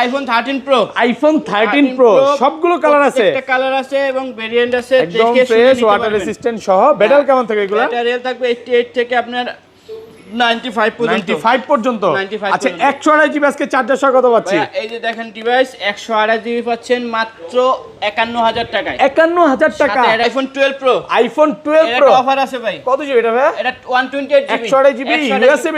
IPhone 13 pro. IPhone 13 pro সবগুলো colour আছে, একটা কালার আছে এবং ভেরিয়েন্ট আছে, একদম ফ্রেশ, ওয়াটার রেজিস্ট্যান্ট সহ। ব্যাটারি কেমন থাকে এগুলো? ব্যাটারি থাকবে 88 থেকে আপনার 95 পর্যন্ত। 95 পর্যন্ত। আচ্ছা 128 জিবি আজকে চার্জার সহ কত পাচ্ছি? এই যে দেখেন ডিভাইস 128 জিবি পাচ্ছেন মাত্র 51000 টাকায়। 51000 টাকা। IPhone 12 pro. IPhone 12 pro offer আছে ভাই। কত জিবি এটা ভাই? এটা 128 জিবি। 128 GB USA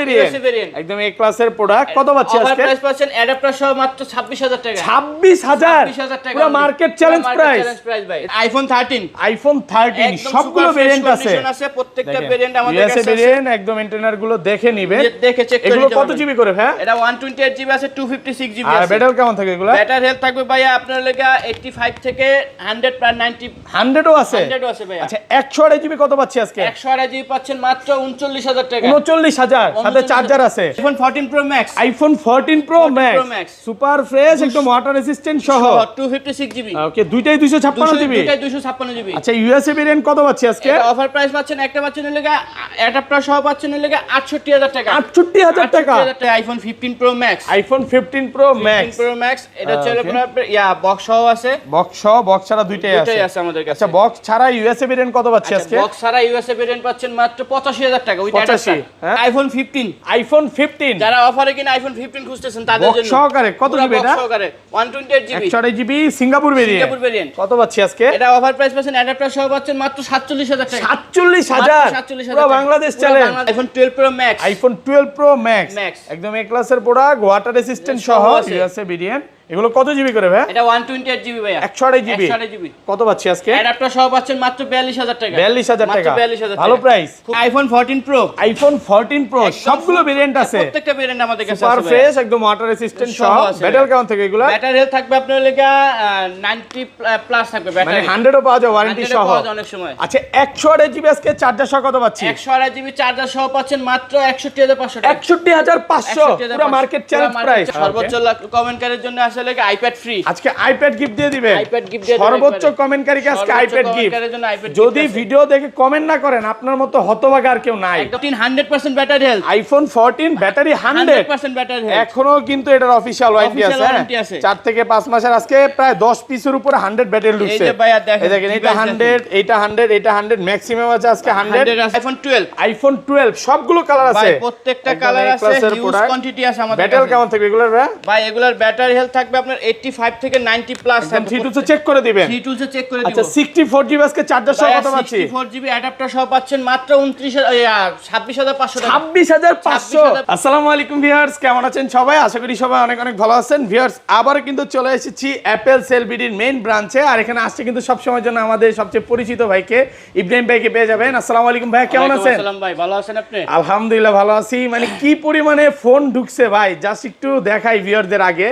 variant. একদম এ ক্লাসের প্রোডাক্ট। কত পাচ্ছি আজকে? অফার প্রাইস পাচ্ছেন অ্যাডাপ্টার সহ মাত্র 26000 টাকা। 26000 টাকা। পুরো মার্কেট চ্যালেঞ্জ প্রাইস। ভাই আইফোন 13। আইফোন 13 সবগুলো ভেরিয়েন্ট আছে। প্রত্যেকটা ভেরিয়েন্ট আমাদের কাছে ইউএসএ আছে। ভেরিয়েন্ট একদম ইন্টারনাল গুলো দেখে নিবেন, দেখে চেক করে এগুলো নিতে কত জিবি করে ভাই? এটা 128 জিবি আছে, 256 জিবি আছে। আর ব্যাটারি কেমন থাকে এগুলো? ব্যাটারি হেলথ থাকবে ভাইয়া আপনার লাগা 85 থেকে 100 প্রায় 90 100ও আছে। 100ও আছে ভাইয়া। আচ্ছা 128 জিবি কত পাচ্ছি আজকে? 128 জিবি পাচ্ছেন মাত্র 39000 টাকা। 39000 সাথে চার্জার আছে। IPhone 14 pro max. IPhone 14 pro max super fresh একদম ওয়াটার রেজিস্ট্যান্ট সহ 256 জিবি। ওকে দুইটাই 256 জিবি। দুইটাই 256 জিবি। আচ্ছা ইউএসএ ভেরিয়েন্ট কত পাচ্ছি আজকে? এটা অফার প্রাইস পাচ্ছেন একটা পাচ্ছেন লাগা অ্যাডাপ্টার সহ পাচ্ছেন লাগা 68000 টাকা। 68000 টাকা। IPhone 15 pro max. IPhone 15 pro max. 15 pro max এটা হচ্ছে আপনার বক্স সহ আছে। বক্স সহ, বক্স ছাড়া দুইটাই আছে আমাদের কাছে। আচ্ছা বক্স ছাড়া ইউএসএ ভেরিয়েন্ট কত পাচ্ছি আজকে? বক্স ছাড়া ইউএসএ ভেরিয়েন্ট পাচ্ছেন মাত্র 85000 টাকা উইথ অ্যাডাপ্টার। আইফোন 15। আইফোন 15 যারা অফারে কিনা আইফোন 15 খুঁজতেছেন তাদের জন্য বক্স সহকারে কত জিবি এটা? বক্স সহকারে 128 জিবি। 128 GB Singapore variant. কত পাচ্ছি আজকে? এটা অফার প্রাইস পাচ্ছেন অ্যাডাপ্টার সহ পাচ্ছেন মাত্র 47000 টাকা। 47000 পুরো Bangladesh challenge. IPhone 12 pro max. IPhone 12 pro max একদম এ ক্লাসের প্রোডাক্ট, ওয়াটার রেজিস্ট্যান্ট সহ ইউএসএ ভেরিয়েন্ট। এগুলো কত জিবি করে ভাই? এটা 128 জিবি ভাইয়া। 128 জিবি। কত পাচ্ছি আজকে? অ্যাডাপ্টার সহ পাচ্ছেন মাত্র 42000 টাকা। 42000 টাকা। 42000 ভালো price. IPhone 14 pro. IPhone 14 pro সবগুলো ভেরিয়েন্ট আছে। প্রত্যেকটা ভেরিয়েন্ট আমাদের কাছে আছে। সুপার ফ্রেশ একদম ওয়াটার রেজিস্ট্যান্ট সহ। ব্যাটারি কেমন থাকে এগুলো? ব্যাটারি হেলথ থাকবে আপনার লাগা 90 প্লাস থাকবে ব্যাটারি। মানে 100ও পাওয়া যায় ওয়ারেন্টি সহ। অনেক সময়। আচ্ছা 128 জিবি আজকে চার্জার সহ কত পাচ্ছি? 128 জিবি চার্জার সহ পাচ্ছেন মাত্র 61500 টাকা। 61500 পুরো মার্কেট চ্যালেঞ্জ প্রাইস। সর্বোচ্চ কমেন্টকারীর জন্য আসলে আইপ্যাড ফ্রি। আজকে আইপ্যাড গিফট দিয়ে দিবেন। আইপ্যাড গিফট দিয়ে সর্বোচ্চ কমেন্টকারীকে আজকে আইপ্যাড গিফট। যদি ভিডিও দেখে কমেন্ট না করেন আপনার মতো হতভাগা আর কেউ নাই। একদম 100% battery health. IPhone 14 battery 100% battery health. এখনো কিন্তু এটার অফিশিয়াল ওয়ারেন্টি আছে। 4 থেকে 5 মাসের আজকে প্রায় 10 পিসের উপরে 100 ব্যাটারি ঢুকছে। এই যে ভাইয়া দেখেন, এই দেখেন এটা 100, এটা 100, এটা 100 ম্যাক্সিমাম আছে আজকে 100। আইফোন 12। আইফোন 12 সবগুলো কালার আছে। ভাই প্রত্যেকটা কালার আছে, হিউজ কোয়ান্টিটি আছে আমাদের কাছে। ব্যাটারি কেমন থাকবে এগুলোর ভাই এগুলার ব্যাটারি হেলথ থাকবে আপনার 85 থেকে 90 প্লাস থাকবে। 3 টুলসে চেক করে দিবেন। 3 টুলসে চেক করে দিব। আচ্ছা 64 জিবি আজকে চার্জার সহ কত পাচ্ছি? 64 জিবি অ্যাডাপ্টার সহ পাচ্ছেন মাত্র 26500 টাকা। 26500। আসসালামু আলাইকুম ভিউয়ার্স, কেমন আছেন সবাই? আশা করি সবাই অনেক অনেক ভালো আছেন। ভিউয়ার্স আবার কিন্তু চলে এসেছি অ্যাপেল সেলবিডির মেইন ব্রাঞ্চে। আর এখানে আসছে কিন্তু সব সময়ের জন্য আমাদের সবচেয়ে পরিচিত ভাইকে, ইব্রাহিম ভাইকে পেয়ে যাবেন। আসসালামু আলাইকুম ভাই, কেমন আছেন? আসসালাম ভাই, ভালো আছেন আপনি? আলহামদুলিল্লাহ ভালো আছি। মানে কি পরিমাণে ফোন ঢুকছে ভাই, জাস্ট একটু দেখাই ভিউয়ারদের আগে।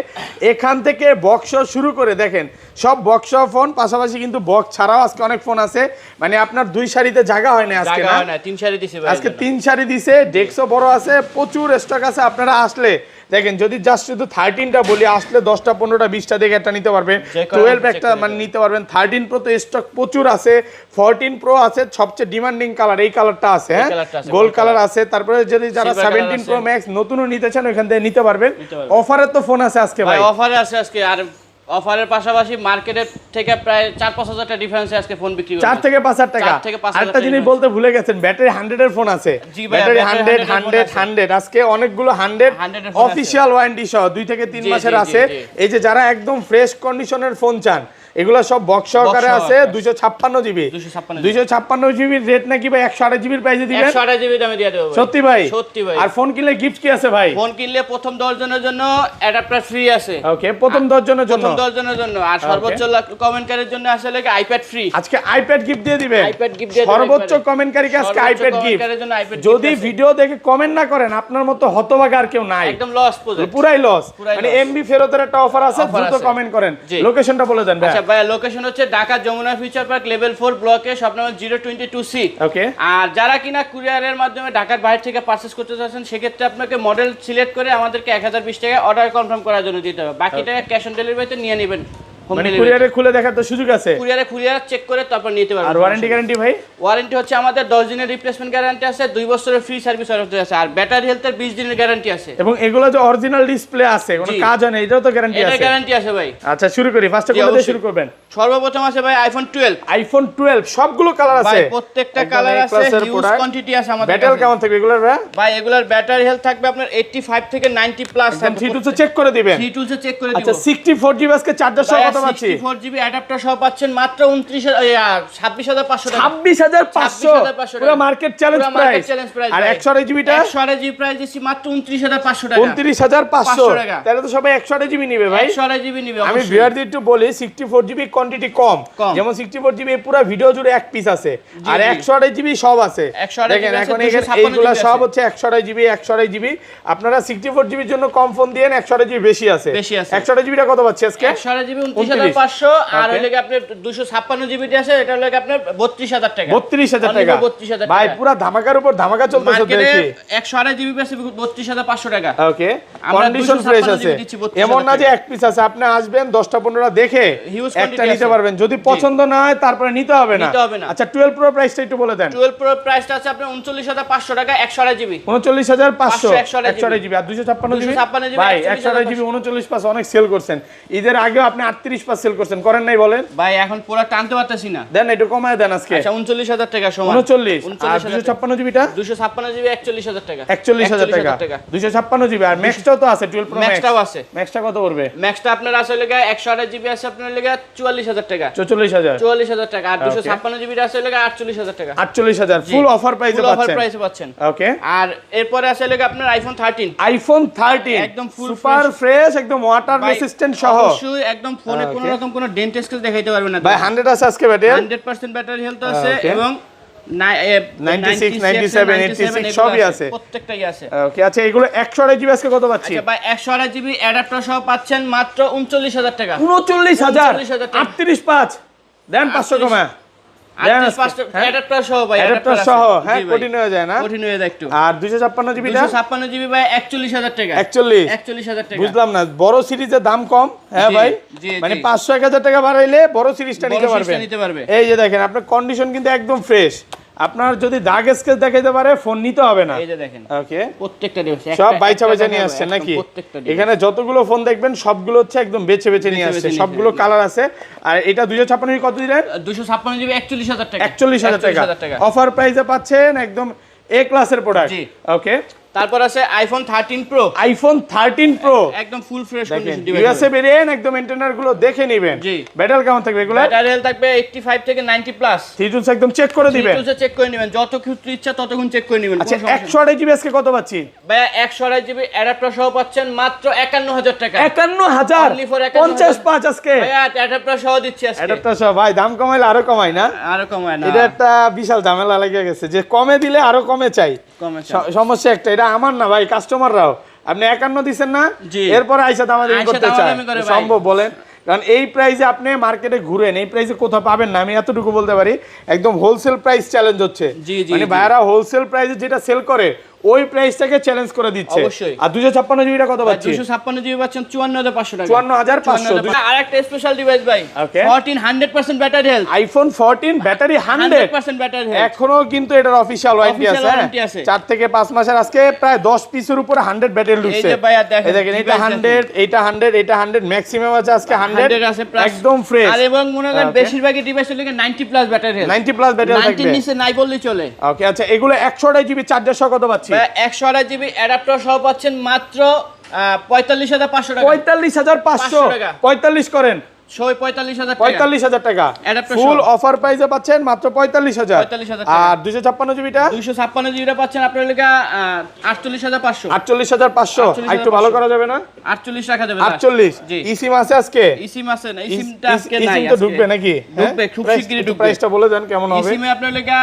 এখান থেকে বক্স শুরু করে দেখেন সব বক্স ফোন, পাশাপাশি কিন্তু বক্স ছাড়াও আজকে অনেক ফোন আছে। মানে আপনার দুই সারিতে জায়গা হয় না আজকে, না 3 সারি দিছে ভাই। আজকে 3 সারি দিছে, ডেস্কও বড় আছে, প্রচুর স্টক আছে। আপনারা আসলে দেখেন, যদি জাস্ট শুধু 13টা বলি, আসলে 10টা 15টা 20টা দেখে একটা নিতে পারবেন, 12 একটা মানে নিতে পারবেন। 13 প্রো তো স্টক প্রচুর আছে, 14 প্রো আছে, সবচেয়ে ডিমান্ডিং কালার এই কালারটা আছে, হ্যাঁ গোল্ড কালার আছে। তারপরে যদি যারা 17 প্রো ম্যাক্স নতুনও নিতে চান ওখান থেকে নিতে পারবেন। অফারে তো ফোন আছে আজকে ভাই, অফারে আছে আজকে। আর অফারের পাশাপাশি মার্কেটের থেকে প্রায় 4-5 হাজার টাকা ডিফারেন্সে আজকে ফোন বিক্রি করছে। 4 থেকে 5 হাজার টাকা। আরেকটা জিনিস বলতে ভুলে গেছেন, ব্যাটারি 100 এর ফোন আছে। ব্যাটারি 100 আজকে অনেকগুলো 100 অফিশিয়াল ওয়ারেন্টি সহ 2 থেকে 3 মাসের আছে। এই যে যারা একদম ফ্রেশ কন্ডিশনের ফোন চান, এগুলো সব বক্স সহকারে আছে। 256 জিবি 256 জিবির রেট নাকি ভাই 128 জিবির প্রাইসে দিবেন? 128 জিবি দামে দিয়ে দেব। সত্যি ভাই? সত্যি ভাই। আর ফোন কিনলে গিফট কি আছে ভাই? ফোন কিনলে প্রথম 10 জনের জন্য অ্যাডাপ্টার ফ্রি আছে। ওকে, প্রথম 10 জনের জন্য, প্রথম 10 জনের জন্য। আর সর্বোচ্চ কমেন্টকারীর জন্য আসলে আইপ্যাড ফ্রি। আজকে আইপ্যাড গিফট দিয়ে দিবেন। আইপ্যাড গিফট দিয়ে সর্বোচ্চ কমেন্টকারীকে আজকে আইপ্যাড গিফট। যদি ভিডিও দেখে কমেন্ট না করেন আপনার মতো হতভাগা আর কেউ নাই। একদম লস প্রজেক্ট, পুরাই লস। মানে এমবি ফেরতের একটা অফার আছে, দ্রুত কমেন্ট করেন। লোকেশনটা বলে দেন ভাই। আচ্ছা ভাই, লোকেশন হচ্ছে Dhaka Jamuna future park level 4 ব্লকে, শপ নাম্বার 022C। ওকে। আর যারা কিনা কুরিয়ারের মাধ্যমে ঢাকার বাইরে থেকে পারচেজ করতে চাচ্ছেন, সেক্ষেত্রে আপনাকে মডেল সিলেক্ট করে আমাদেরকে 1020 টাকা অর্ডার কনফার্ম করার জন্য দিতে হবে। বাকি টাকা ক্যাশ অন ডেলিভারিতে নিয়ে নেবেন। হোম মানে ডেলিভারি কুরিয়ারে খুলে দেখার তো সুযোগ আছে? কুরিয়ার চেক করে তারপর নিতে পারবেন। আর ওয়ারেন্টি গ্যারান্টি ভাই? ওয়ারেন্টি হচ্ছে আমাদের 10 দিনের রিপ্লেসমেন্ট গ্যারান্টি আছে, 2 বছরের ফ্রি সার্ভিস ওয়ারেন্টি আছে, আর ব্যাটারি হেলথের 20 দিনের গ্যারান্টি আছে। এবং এগুলো যে অরিজিনাল ডিসপ্লে আছে, কোনো কাজ হয় না, এটাও তো গ্যারান্টি এটা আছে? গ্যারান্টি আছে ভাই। আচ্ছা শুরু করি, ফার্স্টে কোনটা দিয়ে শুরু করবেন? সর্বপ্রথম আছে ভাই আইফোন 12। আইফোন 12 সবগুলো কালার আছে ভাই প্রত্যেকটা কালার আছে, হিউজ কোয়ান্টিটি আছে আমাদের কাছে। ব্যাটারি কেমন থাকবে এগুলোর ভাই? ভাই এগুলার ব্যাটারি হেলথ থাকবে আপনার 85 থেকে 90 প্লাস। থ্রি টুলসে চেক করে দিবেন? থ্রি টুলসে চেক করে দিব। আচ্ছা 64 জিবি আজকে চার্জার সহ কত পাচ্ছি? 64 জিবি অ্যাডাপ্টার সহ পাচ্ছেন মাত্র 26500 টাকা। 26500 পুরো মার্কেট চ্যালেঞ্জ প্রাইস। আর 128 জিবিটা 128 জিবি প্রাইস দিছি মাত্র 29500 টাকা। 29500 টাকা। তাহলে তো সবাই 128 জিবি নিবে ভাই। 128 জিবি নিবে। আমি ভিউয়ারদের একটু বলি 64 জিবি কোয়ান্টিটি কম, যেমন 64 জিবি পুরো ভিডিও জুড়ে এক পিস আছে, আর 128 জিবি সব আছে। দেখেন এখন এইগুলা সব হচ্ছে 128 জিবি 128 জিবি। আপনারা 64 জিবির জন্য কম ফোন দিয়েন, 128 জিবি বেশি আছে। 128 জিবিটা কত পাচ্ছি আজকে? 128 জিবি 29500। আর হইলে কি আপনি 256 জিবি আছে, এটা হলো কি আপনার 32000 টাকা। 32000 টাকা 32000 ভাই, পুরো ধামাকার উপর ধামাকা চলতেছে দেখি। 128 জিবি আছে 32500 টাকা। ওকে, কন্ডিশন ফ্রেশ আছে, এমন না যে এক পিস আছে। আপনি আসবেন 10টা 15টা দেখে একটা নিতে পারবেন, যদি পছন্দ না হয় তারপরে নিতে হবে না। আচ্ছা 12 প্রো প্রাইসটা একটু বলে দেন। 12 প্রো প্রাইসটা আছে আপনার 39500 টাকা 128 জিবি। 39500 128 জিবি। আর 256 জিবি ভাই 128 জিবি 39 অনেক সেল করছেন, ঈদের আগেও আপনি 38 সেল করছেন, করেন নাই বলেন? ভাই এখন পুরো টানতে পারতেছি না, দেন একটু কমায় দেন আজকে। আচ্ছা 39000 টাকা সমান 39। আর 256 জিবিটা 256 জিবি 41000 টাকা। 41000 টাকা 256 জিবি। আর ম্যাক্সটাও তো আছে 12 প্রো ম্যাক্স। ম্যাক্সটাও আছে। ম্যাক্সটা কত পড়বে? ম্যাক্সটা আপনার আসলে 128 জিবি আছে আপনার লাগা 44000 টাকা। 44000 টাকা। আর 256 জিবি আছে লাগা 48000 টাকা। 48000 ফুল অফার প্রাইসে পাচ্ছেন। অফার প্রাইসে পাচ্ছেন। ওকে। আর এরপরে আছে লাগা আপনার আইফোন 13। আইফোন 13 একদম ফুল সুপার ফ্রেশ, একদম ওয়াটার রেসিস্ট্যান্ট সহ। অবশ্যই একদম ফোনে কোনো রকম কোনো ডেন্ট স্কেচ দেখাইতে পারবে না ভাই। 100 আছে আজকে ব্যাটারি, 100% ব্যাটারি হেলথ আছে এবং 96 97 86 সবই আছে, প্রত্যেকটাই আছে। ওকে। আচ্ছা এগুলো 128 জিবি আজকে কত পাচ্ছি? আচ্ছা ভাই 128 জিবি অ্যাডাপ্টার সহ পাচ্ছেন মাত্র 39000 টাকা। 39000 38 দেন 500 কমা। অ্যাডাপ্টার সহ ভাই, অ্যাডাপ্টার সহ। হ্যাঁ কঠিন হয়ে যায় না? কঠিন হয়ে যায় একটু। আর 256 জিবি 256 জিবি ভাই 41000 টাকা। 41000 টাকা। বুঝলাম না, বড় সিরিজের দাম কম। হ্যাঁ ভাই, মানে 500-1000 টাকা বাড়াইলে বড় সিরিজটা নিতে পারবে। এই যে দেখেন আপনার কন্ডিশন কিন্তু একদম ফ্রেশ। আপনার যদি দাগ স্কেচ দেখাইতে পারে ফোন নিতে হবে না। এই যে দেখেন, ওকে প্রত্যেকটা দিয়েছে সব বাইচা বেচা নিয়ে আসছেন নাকি? এখানে যতগুলো ফোন দেখবেন সবগুলো হচ্ছে একদম বেছে বেছে নিয়ে আসছে, সবগুলো কালার আছে। আর এটা 256 কত দিলেন? 256 জিবি 41000 টাকা। 41000 টাকা অফার প্রাইসে পাচ্ছেন, একদম এ ক্লাসের প্রোডাক্ট। ওকে। তারপর আছে আইফোন 13 প্রো। আইফোন 13 প্রো একদম full fresh condition device. USA variant, একদম ইন্টারনাল গুলো দেখে নেবেন। ব্যাটারি কেমন থাকবে এগুলো? ব্যাটারি হেলথ থাকবে 85 থেকে 90 প্লাস। থ্রি টুলস একদম চেক করে দিবেন। থ্রি টুলস চেক করে নেবেন, যত ক্ষেত্রে ইচ্ছা ততক্ষণ চেক করে নেবেন। আচ্ছা 128 জিবি আজকে কত পাচ্ছি? ভাই 128 জিবি অ্যাডাপ্টার সহ পাচ্ছেন মাত্র 51000 টাকা। 51000 55 আজকে ভাই অ্যাডাপ্টার সহ দিচ্ছি আজকে। অ্যাডাপ্টার সহ ভাই, দাম কমাইলে আরো কমাই না? আরো কমায় না, এটা একটা বিশাল ঝামেলা লেগে গেছে যে কমে দিলে আরো কমে চাই। সমস্যা একটা, এটা আমার না ভাই, কাস্টমাররাও। আপনি 51 দিবেন না, এরপর আইসা দামাদামি করতে চায়, সম্ভব বলেন? কারণ এই প্রাইসে আপনি মার্কেটে ঘুরেন, এই প্রাইসে কোথাও পাবেন না, আমি এতটুকু বলতে পারি। একদম হোলসেল প্রাইস চ্যালেঞ্জ হচ্ছে, মানে ভাইরা হোলসেল প্রাইসে যেটা সেল করে ওই প্রাইসটাকে চ্যালেঞ্জ করে দিচ্ছে। আর 256 জিবিটা কত পাচ্ছি? 256 জিবি পাচ্ছেন 54500 টাকা। 54500। আর একটা স্পেশাল ডিভাইস ভাই, 14 100% battery health. IPhone 14 battery 100% battery health. এখনো কিন্তু এটার অফিশিয়াল ওয়ারেন্টি আছে। 4 থেকে 5 মাসের আজকে প্রায় 10 পিসের উপরে 100 ব্যাটারি ঢুকছে। এই দেখেন, এটা 100, এটা 100, এটা 100, ম্যাক্সিমাম আছে আজকে 100 আছে, একদম ফ্রেশ। আর এবং মনে করেন বেশিরভাগই ডিভাইসের লাগে 90 plus battery health. 90 plus battery থাকবে, 90 নিচে নাই বললেই চলে। ওকে। আচ্ছা এগুলো 128 জিবি চার্জার সহ কত পাচ্ছি? 128 জিবি অ্যাডাপ্টার সহ পাচ্ছেন মাত্র 45500 টাকা। 45500 টাকা 45 করেন, 45000 টাকা ফুল অফার প্রাইসে পাচ্ছেন মাত্র 45000। আর 256 জিবিটা 256 জিবিটা পাচ্ছেন আপনার লাগা 48500। 48500 একটু ভালো করা যাবে না? 48 রাখা যাবে। 48 ইসিম আছে আজকে? ইসিম আছে না, ইসিমটা আজকে নাই। ইসিম তো ঢুকবে নাকি? ঢুকবে, খুব শিগগিরই ঢুকবে। প্রাইসটা বলে দেন কেমন হবে? ইসিমে আপনার লাগা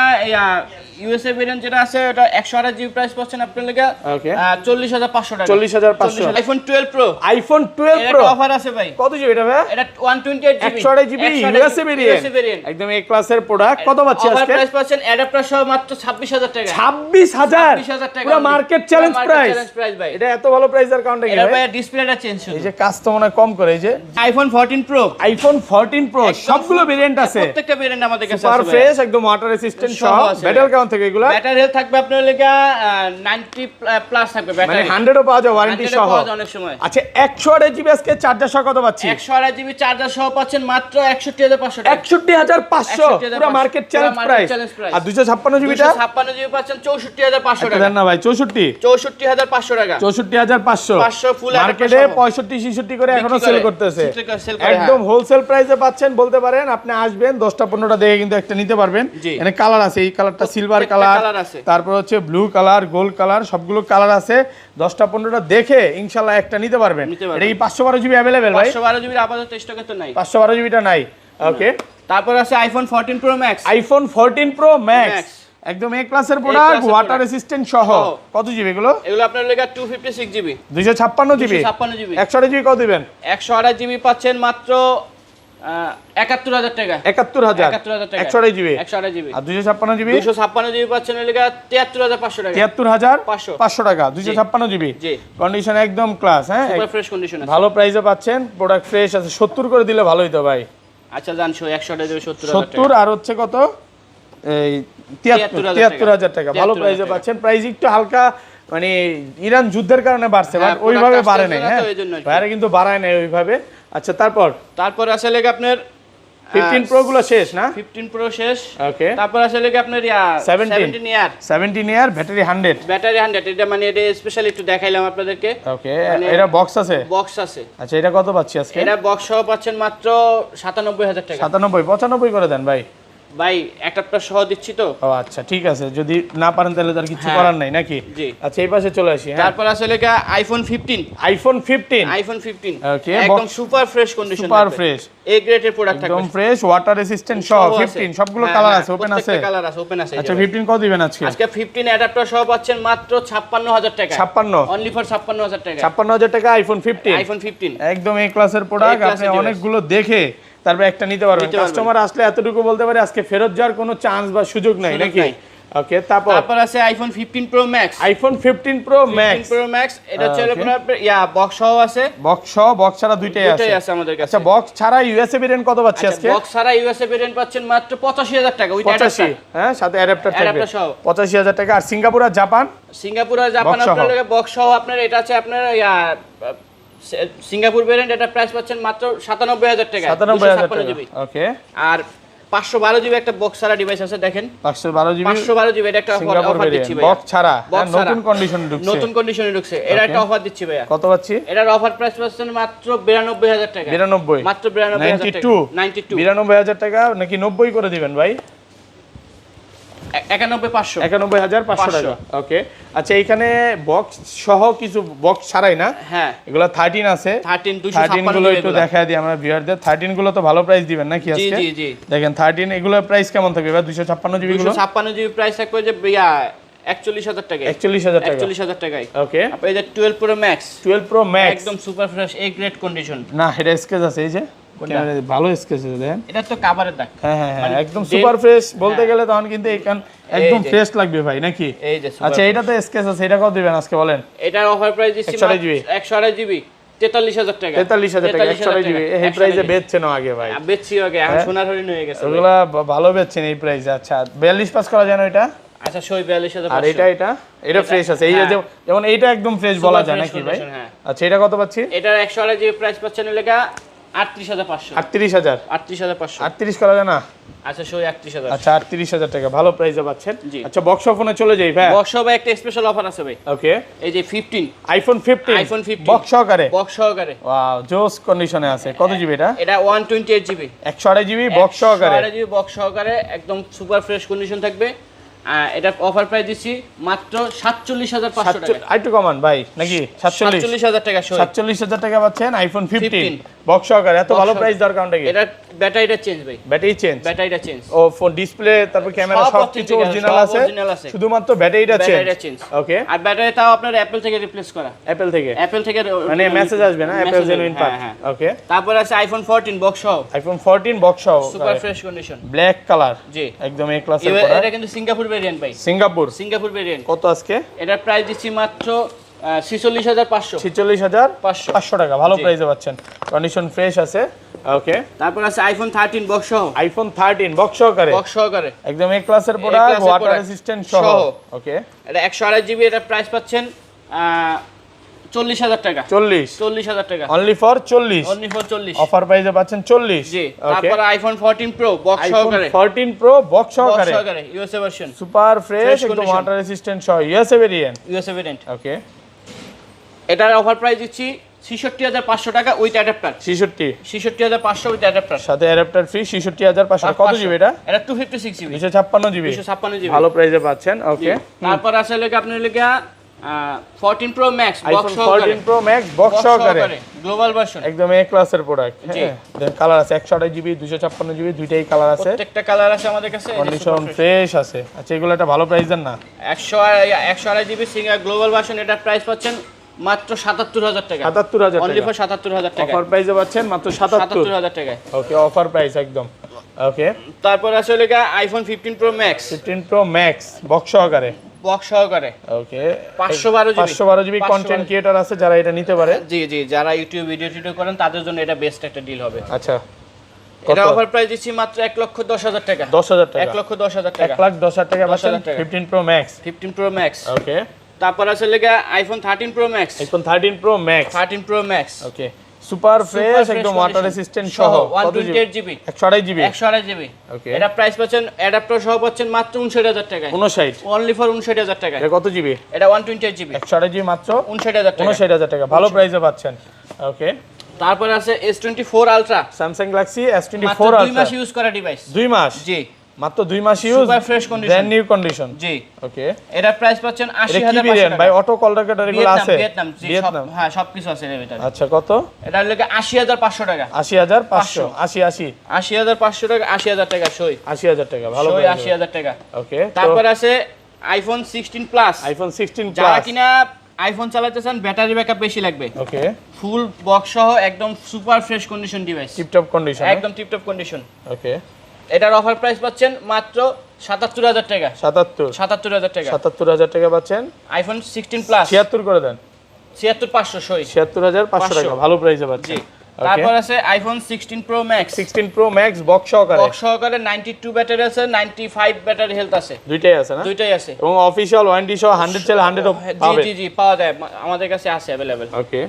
ইউএসএ ভেরিয়েন্ট যেটা আছে ওটা 128 জিবি প্রাইস পাচ্ছেন আপনার লাগা ওকে 40500 টাকা 40500 আইফোন 12 প্রো আইফোন 12 এর প্রো অফার আছে ভাই কত জিবি এটা ভাই এটা 128 জিবি 128 জিবি ইউএসএ ভেরিয়েন্ট একদম এ ক্লাসের প্রোডাক্ট কত পাচ্ছি অফার আজকে প্রাইস পাচ্ছেন অ্যাডাপ্টার সহ মাত্র 26000 টাকা 26000 টাকা পুরো মার্কেট চ্যালেঞ্জ প্রাইস ভাই এটা এত ভালো প্রাইসের কাউন্টে কি এটা ভাই ভাই ডিসপ্লেটা চেঞ্জ এই হলো যে কাজ তো মনে হয় কম করে এই যে আইফোন 14 প্রো আইফোন 14 প্রো সবগুলো ভেরিয়েন্ট আছে প্রত্যেকটা ভেরিয়েন্ট আমাদের কাছে সুপার আছে ফ্রেশ একদম ওয়াটার রেসিস্ট্যান্ট সহ আছে ব্যাটারি কেমন থেকে এগুলা ব্যাটারি হেলথ থাকবে আপনার লাগা 90 প্লাস থাকবে মানে ব্যাটারি 100 ও পাওয়া যায় ওয়ারেন্টি 100 সহ পাওয়া যায় অনেক সময় আচ্ছা 128 জিবি আজকে চার্জার সহ কত পাচ্ছি 128 জিবি চার্জার সহ পাচ্ছেন মাত্র 61500 টাকা 61500 পুরো মার্কেট চ্যালেঞ্জ প্রাইস আর 256 জিবিটা 256 জিবি পাচ্ছেন 64500 টাকা দেন না ভাই 64 64500 টাকা 64500 500 ফুল মার্কেটে 65 66 করে এখনো সেল করতেছে সেল করে একদম হোলসেল প্রাইসে পাচ্ছেন বলতে পারেন আপনি আসবেন 10টা 15টা দেখে কিন্তু একটা নিতে পারবেন এখানে কালার আছে এই কালারটা সিলভার কালার তারপর হচ্ছে ব্লু কালার গোল্ড কালার সবগুলো কালার আছে 10টা 15টা দেখে ইনশাআল্লাহ একটা নিতে পারবেন এটা কি 512 জিবি अवेलेबल ভাই 512 জিবি আপাতত স্টকে তো নাই 512 জিবিটা নাই ওকে তারপর আছে iPhone 14 pro max iPhone 14 pro max একদম এ ক্লাসের প্রোডাক্ট ওয়াটার রেসিস্ট্যান্ট সহ কত জিবি এগুলো আপনার লাগা 256 জিবি 256 জিবি 256 জিবি 128 জিবি কত দিবেন 128 জিবি পাচ্ছেন মাত্র 71000 টাকা 71000 টাকা 128 জিবি 128 জিবি আর 256 জিবি 256 জিবি পাচ্ছেন লাগা 73500 টাকা 73500 টাকা 256 জিবি জি কন্ডিশন একদম ক্লাস হ্যাঁ সুপার ফ্রেশ কন্ডিশন আছে ভালো প্রাইসে পাচ্ছেন প্রোডাক্ট ফ্রেশ আছে 70 করে দিলে ভালোই তো ভাই আচ্ছা জানছো 128 জিবি 70 আর হচ্ছে কত এই 73000 টাকা ভালো প্রাইসে পাচ্ছেন প্রাইস একটু হালকা মানে ইরান যুদ্ধের কারণে বাড়ছে বাট ওইভাবে বাড়ে নাই হ্যাঁ বাইরে কিন্তু বাড়ায় নাই ওইভাবে আচ্ছা তারপর আছে লাগে আপনার 15 প্রো গুলো শেষ না 15 প্রো শেষ ওকে তারপর আছে লাগে আপনার 17 ইয়ার ব্যাটারি 100 এটা মানে এটা স্পেশালি একটু দেখাইলাম আপনাদেরকে ওকে এটা বক্স আছে আচ্ছা এটা কত পাচ্ছি আজকে এটা বক্স সহ পাচ্ছেন মাত্র 97000 টাকা 97 95 করে দেন ভাই একটা প্লাস সহ দিচ্ছি তো ও আচ্ছা ঠিক আছে যদি না পারেন তাহলে তার কিছু করার নাই নাকি আচ্ছা এই পাশে চলে আসি হ্যাঁ তারপর আছে লেখা আইফোন 15 ওকে একদম super fresh condition super fresh A গ্রেডের প্রোডাক্ট থাকবে একদম ফ্রেশ ওয়াটার রেসিস্ট্যান্ট সহ 15 সবগুলো কালার আছে ওপেন আছে আচ্ছা 15 কত দিবেন আজকে 15 অ্যাডাপ্টার সহ পাচ্ছেন মাত্র 56000 টাকা 56 অনলি ফর 56000 টাকা 56000 টাকা আইফোন 15 একদম এই ক্লাসের প্রোডাক্ট আপনি অনেকগুলো দেখে তারপর একটা নিতে পারবেন কাস্টমার আসলে এতটুকু বলতে পারে আজকে ফেরত যাওয়ার কোনো চান্স বা সুযোগ নাই নাকি ওকে তারপর আছে আইফোন 15 প্রো ম্যাক্স এটা হচ্ছে আপনার বক্স সহ আছে বক্স ছাড়া দুইটাই আছে আমাদের কাছে আচ্ছা বক্স ছাড়া ইউএসএ ভেরিয়েন্ট কত পাচ্ছি আজকে বক্স ছাড়া ইউএসএ ভেরিয়েন্ট পাচ্ছেন মাত্র 85000 টাকা উইথ অ্যাডাপ্টার হ্যাঁ সাথে অ্যাডাপ্টার থাকবে 85000 টাকা আর সিঙ্গাপুর আর জাপান আপনার বক্স সহ আপনার এটা আছে আপনার সিঙ্গাপুর ভেরিয়েন্ট এটা প্রাইস পাচ্ছেন মাত্র 97000 টাকা 97000 জিবি ওকে আর 512 জিবি একটা বক্স ছাড়া ডিভাইস আছে দেখেন 512 জিবি এটা একটা অফার দিচ্ছি ভাই বক্স ছাড়া নতুন কন্ডিশনে ঢুকছে এটা একটা অফার দিচ্ছি ভাই কত পাচ্ছি এটার অফার প্রাইস পাচ্ছেন মাত্র 92000 টাকা 92 মাত্র 92000 টাকা 92000 টাকা নাকি 90 করে দিবেন ভাই 91500 টাকা ওকে আচ্ছা এইখানে বক্স সহ কিছু বক্স ছাড়াই না হ্যাঁ এগুলো 13 আছে 13 গুলো একটু দেখায় দিই আমরা ভিউয়ারদের 13 গুলো তো ভালো প্রাইস দিবেন নাকি আজকে জি জি দেখেন 13 এগুলোর প্রাইস কেমন থাকবে এবার 256 জিবি গুলো 256 জিবি প্রাইস থাকবে যে 41000 টাকা 41000 টাকায় ওকে আপনি এই যে 12 প্রো ম্যাক্স একদম super fresh A grade condition না এটা স্কেচ আছে এই যে ভালো স্কেচ আছে দেখেন এটা তো কভারের দাগ হ্যাঁ একদম সুপার ফ্রেশ বলতে গেলে তখন কিন্তু এইখান একদম ফ্রেশ লাগবে ভাই নাকি এই যে আচ্ছা এটাতে স্কেচ আছে এটা কত দিবেন আজকে বলেন এটার অফার প্রাইস দিচ্ছি 128 জিবি 43000 টাকা 43000 টাকা 128 জিবি এই প্রাইসে বেচছেন আগে ভাই বেচছি আগে এখন সোনার হরিণ হয়ে গেছে ওগুলা ভালো বেচছেন এই প্রাইসে আচ্ছা 42 পাস করা যায় না এটা আচ্ছা 42500 আর এটা ফ্রেশ আছে এই যে যেমন এইটা একদম ফ্রেশ বলা যায় নাকি ভাই আচ্ছা এটা কত পাচ্ছি এটার 128 জিবি প্রাইস পাচ্ছেন লেখা 38500 38 করা যায় না আচ্ছা 38000 আচ্ছা 38000 টাকা ভালো প্রাইসে পাচ্ছেন আচ্ছা বক্স ফোনে চলে যাই ভাই বক্স ভাই একটা স্পেশাল অফার আছে ভাই ওকে এই যে 15 আইফোন 15 বক্স সহকারে ওয়াও জোস কন্ডিশনে আছে কত জিবি এটা 128 জিবি 128 জিবি বক্স সহকারে 128 জিবি বক্স সহকারে একদম সুপার ফ্রেশ কন্ডিশন থাকবে এটা অফার প্রাইস দিছি মাত্র 47500 টাকা আইটু কমান ভাই নাকি 47000 টাকা 47000 টাকা পাচ্ছেন আইফোন 15 বক্স সহকারে এত ভালো প্রাইস দরকার নাকি এটা ব্যাটারিটা চেঞ্জ ভাই, ব্যাটারি চেঞ্জ, ব্যাটারিটা চেঞ্জ। ও ফোন ডিসপ্লে তারপর ক্যামেরা সব কিছু অরিজিনাল আছে, শুধুমাত্র ব্যাটারিটা চেঞ্জ। ওকে, আর ব্যাটারি তাও আপনার অ্যাপল থেকে রিপ্লেস করা, অ্যাপল থেকে মানে মানে মেসেজ আসবে না অ্যাপল জেনুইন পার্ট। ওকে, তারপর আছে আইফোন 14 বক্স সহ, আইফোন 14 বক্স সহ super fresh condition, black colour, জি একদম এ ক্লাসের প্রোডাক্ট। এটা কিন্তু সিঙ্গাপুর ভেরিয়েন্ট ভাই, সিঙ্গাপুর ভেরিয়েন্ট। কত আজকে এটার প্রাইস দিচ্ছি মাত্র 46500, 46500 টাকা, ভালো প্রাইসে পাচ্ছেন, কন্ডিশন ফ্রেশ আছে। ওকে, তারপর আছে আইফোন 13 বক্স সহ, আইফোন 13 বক্স সহকারে একদম এ ক্লাসের প্রোডাক্ট, ওয়াটার রেজিস্ট্যান্ট সহ। ওকে, এটা 128 জিবি, এটা প্রাইস পাচ্ছেন 40000 টাকা, 40000 টাকা অনলি ফর 40, অফার প্রাইসে পাচ্ছেন 40। জি, তারপর আইফোন 14 প্রো বক্স সহকারে, 14 প্রো বক্স সহকারে ইউএসএ ভার্সন, সুপার ফ্রেশ একদম ওয়াটার রেজিস্ট্যান্ট সহ, ইউএসএ ভেরিয়েন্ট। ওকে, এটার অফার প্রাইস দিচ্ছি 66500 টাকা উইথ অ্যাডাপ্টার, 66500 উইথ অ্যাডাপ্টার, সাথে অ্যাডাপ্টার ফ্রি 66500। কত জিবি এটা? এটা 256 জিবি, 256 জিবি, ভালো প্রাইসে পাচ্ছেন। ওকে, তারপর আছে লাগে আপনার লাগে 14 pro max iPhone 14 pro max box সহকারে গ্লোবাল ভার্সন, একদম এ ক্লাসের প্রোডাক্ট। দেন কালার আছে 128 জিবি 256 জিবি, দুইটাই কালার আছে, প্রত্যেকটা কালার আছে আমাদের কাছে, কন্ডিশন ফ্রেশ আছে। আচ্ছা, এগুলো একটা ভালো প্রাইস দেন না? 128 জিবি সিঙ্গেল গ্লোবাল ভার্সন, এটার প্রাইস পাচ্ছেন মাত্র 77000 টাকা, 77000 অনলি ফর 77000 টাকা, অফার প্রাইসে পাচ্ছেন মাত্র 77000 টাকা। ওকে, অফার প্রাইস একদম। ওকে, তারপর আছে লাগে iPhone 15 pro max, 15 pro max box সহকারে, ওকে 512 জিবি কন্টেন্ট ক্রিয়েটর আছে যারা এটা নিতে পারে। জি, যারা ইউটিউব ভিডিও করেন তাদের জন্য এটা বেস্ট একটা ডিল হবে। আচ্ছা, এটা অফার প্রাইস দিচ্ছি মাত্র 1,10,000 টাকা, 10000 টাকা, 1,10,000 টাকা, 1,10,000 টাকা পাচ্ছেন 15 pro max, 15 pro max. Okay, তারপর আছে লেগা iPhone 13 pro max, iPhone 13 pro max. Okay, super fresh একদম ওয়াটার রেজিস্ট্যান্ট সহ, 128 জিবি, 128 জিবি। ওকে, এটা প্রাইস পাচ্ছেন অ্যাডাপ্টার সহ পাচ্ছেন মাত্র 59000 টাকা, 59, অনলি ফর 59000 টাকা। এটা কত জিবি? এটা 128 জিবি, 128 জিবি মাত্র 59000 টাকা, ভালো প্রাইসে পাচ্ছেন। ওকে, তারপর আছে S24 ultra, Samsung Galaxy S24 মাত্র 2 আলট্রা, মাস ইউজ করা ডিভাইস, 2 মাস, জি মাত্র 2 মাস use, super fresh condition, brand new condition. জি, ওকে, এটা প্রাইস পাচ্ছেন 80500 টাকা ভাই, অটো কল রেকর্ডার এগুলো আছে, ভিয়েতনাম, হ্যাঁ সবকিছু আছে এর ভিতরে। আচ্ছা, কত? এটা লাগে 80500 টাকা, 80500, 80500 টাকা, 80000 টাকা সই, 80000 টাকা, ভালো, 80000 টাকা। ওকে, তারপর আছে আইফোন 16 প্লাস, আইফোন 16 যারা প্লাস কিনা আইফোন চালাতে চান ব্যাটারি ব্যাকআপ বেশি লাগবে, ওকে, ফুল বক্স সহ একদম super fresh condition device, tiptop condition, একদম টিপটপ কন্ডিশন। ওকে, এটার অফার প্রাইস পাচ্ছেন মাত্র 77000 টাকা, 77000 টাকা, 77000 টাকা পাচ্ছেন। আইফোন 16 প্লাস 76 করে দেন, 76500 সই, 76500 টাকা, ভালো প্রাইসে পাচ্ছেন। তারপর আছে iPhone 16 pro max, 16 pro max box সহকারে 92 ব্যাটারি আছে, 95 ব্যাটারি হেলথ আছে, দুইটাই আছে না? দুইটাই আছে, এবং অফিশিয়াল ওয়ারেন্টি সহ 100 চাইলে 100 পাবে। জি পাওয়া যায়, আমাদের কাছে আছে अवेलेबल। ওকে,